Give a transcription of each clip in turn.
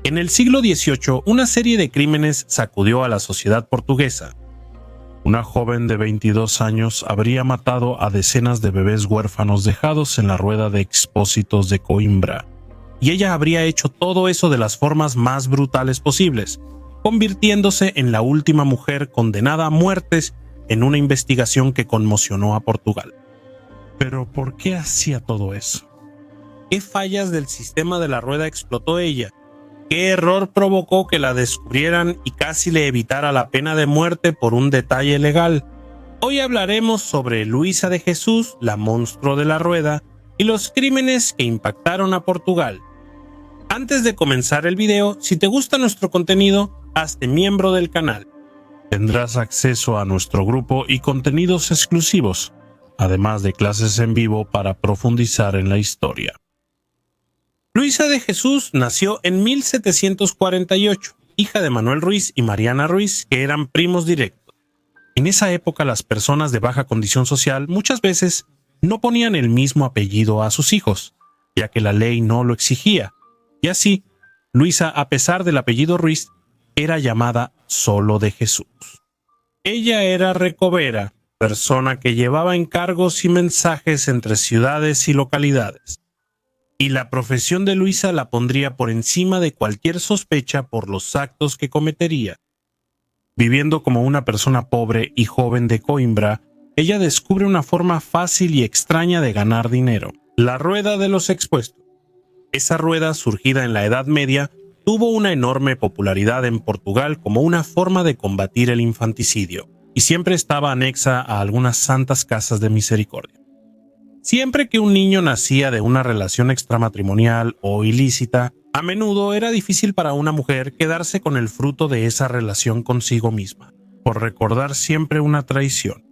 En el siglo XVIII, una serie de crímenes sacudió a la sociedad portuguesa. Una joven de 22 años habría matado a decenas de bebés huérfanos dejados en la rueda de expósitos de Coimbra, y ella habría hecho todo eso de las formas más brutales posibles, convirtiéndose en la última mujer condenada a muertes en una investigación que conmocionó a Portugal. Pero ¿por qué hacía todo eso? ¿Qué fallas del sistema de la rueda explotó ella? ¿Qué error provocó que la descubrieran y casi le evitara la pena de muerte por un detalle legal? Hoy hablaremos sobre Luisa de Jesús, la monstruo de la rueda, y los crímenes que impactaron a Portugal. Antes de comenzar el video, si te gusta nuestro contenido, hazte miembro del canal. Tendrás acceso a nuestro grupo y contenidos exclusivos, además de clases en vivo para profundizar en la historia. Luisa de Jesús nació en 1748, hija de Manuel Ruiz y Mariana Ruiz, que eran primos directos. En esa época las personas de baja condición social muchas veces no ponían el mismo apellido a sus hijos, ya que la ley no lo exigía, y así, Luisa, a pesar del apellido Ruiz, era llamada solo de Jesús. Ella era recovera, persona que llevaba encargos y mensajes entre ciudades y localidades. Y la profesión de Luisa la pondría por encima de cualquier sospecha por los actos que cometería. Viviendo como una persona pobre y joven de Coimbra, ella descubre una forma fácil y extraña de ganar dinero: la rueda de los expuestos. Esa rueda, surgida en la Edad Media, tuvo una enorme popularidad en Portugal como una forma de combatir el infanticidio, y siempre estaba anexa a algunas santas casas de misericordia. Siempre que un niño nacía de una relación extramatrimonial o ilícita, a menudo era difícil para una mujer quedarse con el fruto de esa relación consigo misma, por recordar siempre una traición.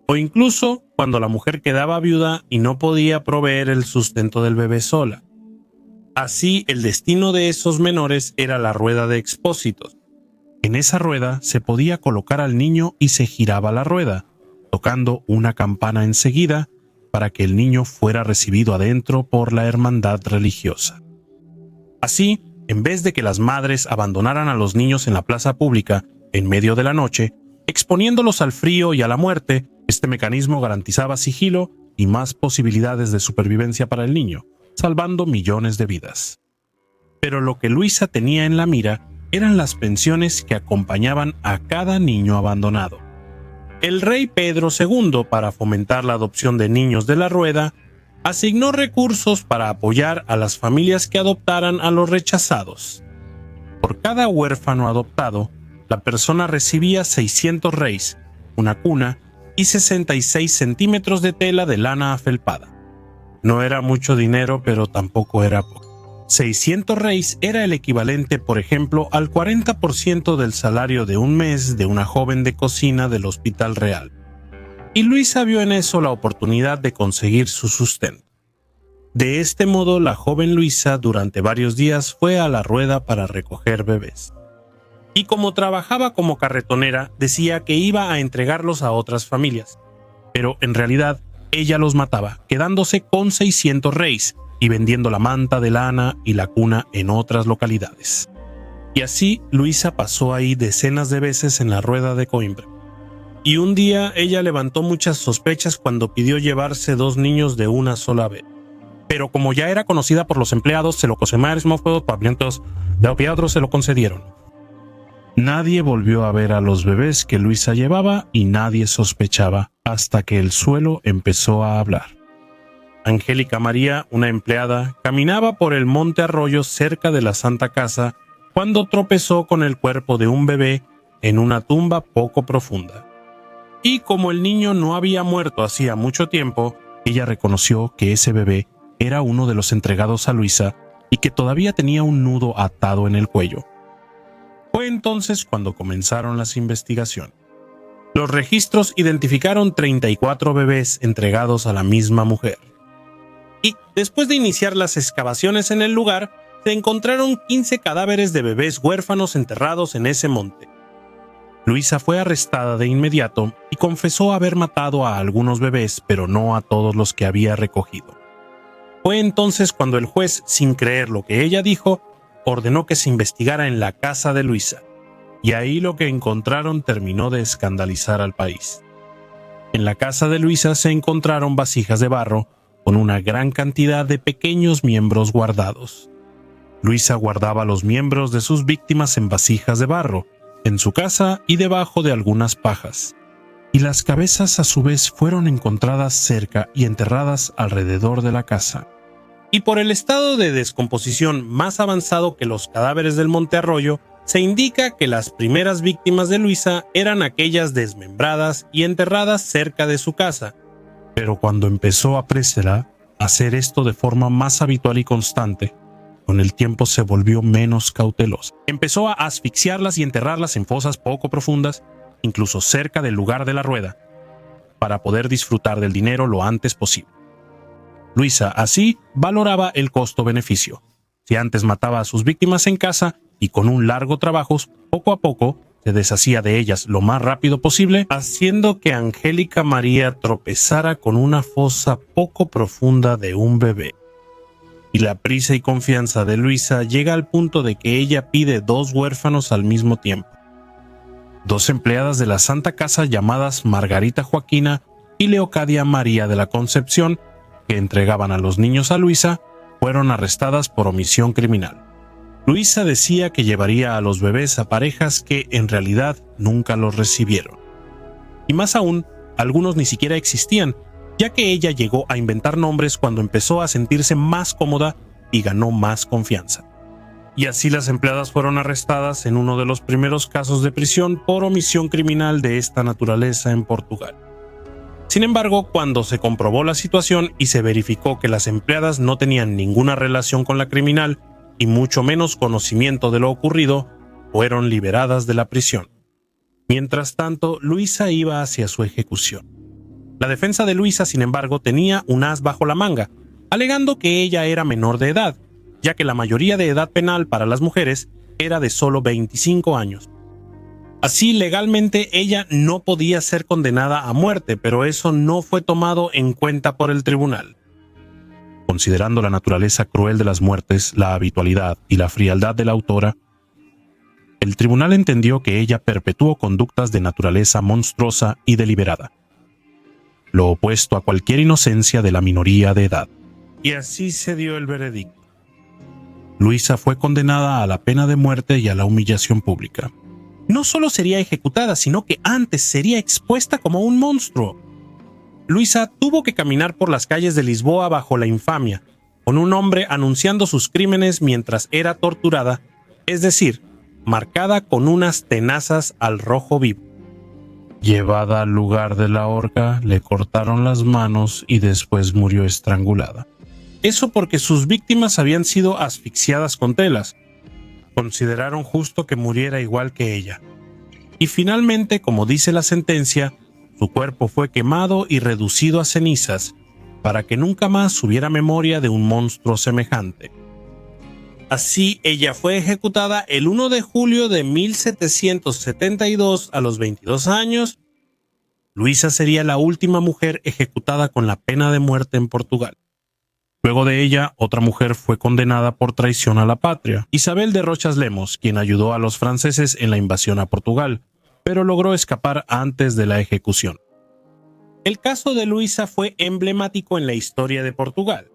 O incluso cuando la mujer quedaba viuda y no podía proveer el sustento del bebé sola. Así, el destino de esos menores era la rueda de expósitos. En esa rueda se podía colocar al niño y se giraba la rueda, tocando una campana enseguida, para que el niño fuera recibido adentro por la hermandad religiosa. Así, en vez de que las madres abandonaran a los niños en la plaza pública en medio de la noche, exponiéndolos al frío y a la muerte, este mecanismo garantizaba sigilo y más posibilidades de supervivencia para el niño, salvando millones de vidas. Pero lo que Luisa tenía en la mira eran las pensiones que acompañaban a cada niño abandonado. El rey Pedro II, para fomentar la adopción de niños de la rueda, asignó recursos para apoyar a las familias que adoptaran a los rechazados. Por cada huérfano adoptado, la persona recibía 600 reis, una cuna y 66 centímetros de tela de lana afelpada. No era mucho dinero, pero tampoco era poco. 600 reis era el equivalente, por ejemplo, al 40% del salario de un mes de una joven de cocina del Hospital Real. Y Luisa vio en eso la oportunidad de conseguir su sustento. De este modo, la joven Luisa durante varios días fue a la rueda para recoger bebés. Y como trabajaba como carretonera, decía que iba a entregarlos a otras familias. Pero en realidad, ella los mataba, quedándose con 600 reis, y vendiendo la manta de lana y la cuna en otras localidades. Y así Luisa pasó ahí decenas de veces en la rueda de Coimbra. Y un día ella levantó muchas sospechas cuando pidió llevarse 2 niños de una sola vez. Pero como ya era conocida por los empleados, se lo se lo concedieron. Nadie volvió a ver a los bebés que Luisa llevaba y nadie sospechaba hasta que el suelo empezó a hablar. Angélica María, una empleada, caminaba por el monte Arroyo cerca de la Santa Casa cuando tropezó con el cuerpo de un bebé en una tumba poco profunda. Y como el niño no había muerto hacía mucho tiempo, ella reconoció que ese bebé era uno de los entregados a Luisa y que todavía tenía un nudo atado en el cuello. Fue entonces cuando comenzaron las investigaciones. Los registros identificaron 34 bebés entregados a la misma mujer. Y después de iniciar las excavaciones en el lugar, se encontraron 15 cadáveres de bebés huérfanos enterrados en ese monte. Luisa fue arrestada de inmediato y confesó haber matado a algunos bebés, pero no a todos los que había recogido. Fue entonces cuando el juez, sin creer lo que ella dijo, ordenó que se investigara en la casa de Luisa, y ahí lo que encontraron terminó de escandalizar al país. En la casa de Luisa se encontraron vasijas de barro con una gran cantidad de pequeños miembros guardados. Luisa guardaba los miembros de sus víctimas en vasijas de barro, en su casa y debajo de algunas pajas. Y las cabezas a su vez fueron encontradas cerca y enterradas alrededor de la casa. Y por el estado de descomposición más avanzado que los cadáveres del Monte Arroyo, se indica que las primeras víctimas de Luisa eran aquellas desmembradas y enterradas cerca de su casa. Pero cuando empezó a hacer esto de forma más habitual y constante, con el tiempo se volvió menos cautelosa. Empezó a asfixiarlas y enterrarlas en fosas poco profundas, incluso cerca del lugar de la rueda, para poder disfrutar del dinero lo antes posible. Luisa así valoraba el costo-beneficio. Si antes mataba a sus víctimas en casa y con un largo trabajo, poco a poco se deshacía de ellas lo más rápido posible, haciendo que Angélica María tropezara con una fosa poco profunda de un bebé. Y la prisa y confianza de Luisa llega al punto de que ella pide 2 huérfanos al mismo tiempo. 2 empleadas de la Santa Casa llamadas Margarita Joaquina y Leocadia María de la Concepción, que entregaban a los niños a Luisa, fueron arrestadas por omisión criminal. Luisa decía que llevaría a los bebés a parejas que en realidad nunca los recibieron. Y más aún, algunos ni siquiera existían, ya que ella llegó a inventar nombres cuando empezó a sentirse más cómoda y ganó más confianza. Y así las empleadas fueron arrestadas en uno de los primeros casos de prisión por omisión criminal de esta naturaleza en Portugal. Sin embargo, cuando se comprobó la situación y se verificó que las empleadas no tenían ninguna relación con la criminal y mucho menos conocimiento de lo ocurrido, fueron liberadas de la prisión. Mientras tanto, Luisa iba hacia su ejecución. La defensa de Luisa, sin embargo, tenía un as bajo la manga, alegando que ella era menor de edad, ya que la mayoría de edad penal para las mujeres era de solo 25 años. Así, legalmente, ella no podía ser condenada a muerte, pero eso no fue tomado en cuenta por el tribunal. Considerando la naturaleza cruel de las muertes, la habitualidad y la frialdad de la autora, el tribunal entendió que ella perpetuó conductas de naturaleza monstruosa y deliberada, lo opuesto a cualquier inocencia de la minoría de edad. Y así se dio el veredicto. Luisa fue condenada a la pena de muerte y a la humillación pública. No solo sería ejecutada, sino que antes sería expuesta como un monstruo. Luisa tuvo que caminar por las calles de Lisboa bajo la infamia, con un hombre anunciando sus crímenes mientras era torturada, es decir, marcada con unas tenazas al rojo vivo. Llevada al lugar de la horca, le cortaron las manos y después murió estrangulada. Eso porque sus víctimas habían sido asfixiadas con telas. Consideraron justo que muriera igual que ella. Y finalmente, como dice la sentencia, su cuerpo fue quemado y reducido a cenizas, para que nunca más hubiera memoria de un monstruo semejante. Así, ella fue ejecutada el 1 de julio de 1772 a los 22 años. Luisa sería la última mujer ejecutada con la pena de muerte en Portugal. Luego de ella, otra mujer fue condenada por traición a la patria, Isabel de Rochas Lemos, quien ayudó a los franceses en la invasión a Portugal, pero logró escapar antes de la ejecución. El caso de Luisa fue emblemático en la historia de Portugal.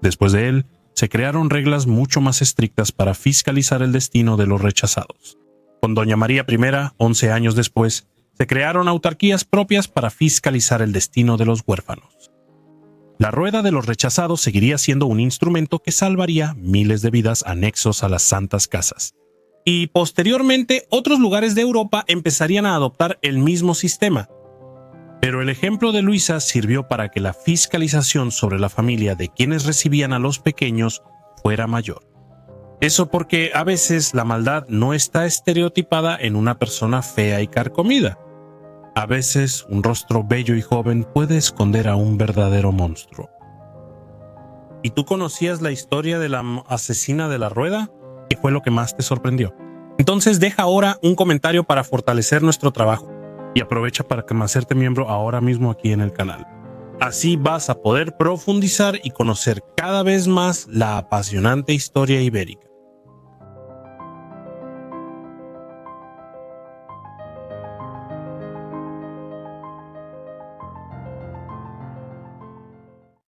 Después de él, se crearon reglas mucho más estrictas para fiscalizar el destino de los rechazados. Con Doña María I, 11 años después, se crearon autarquías propias para fiscalizar el destino de los huérfanos. La rueda de los rechazados seguiría siendo un instrumento que salvaría miles de vidas anexos a las santas casas. Y posteriormente, otros lugares de Europa empezarían a adoptar el mismo sistema. Pero el ejemplo de Luisa sirvió para que la fiscalización sobre la familia de quienes recibían a los pequeños fuera mayor. Eso porque a veces la maldad no está estereotipada en una persona fea y carcomida. A veces un rostro bello y joven puede esconder a un verdadero monstruo. ¿Y tú conocías la historia de la asesina de la rueda? ¿Qué fue lo que más te sorprendió? Entonces deja ahora un comentario para fortalecer nuestro trabajo. Y aprovecha para hacerte miembro ahora mismo aquí en el canal. Así vas a poder profundizar y conocer cada vez más la apasionante historia ibérica.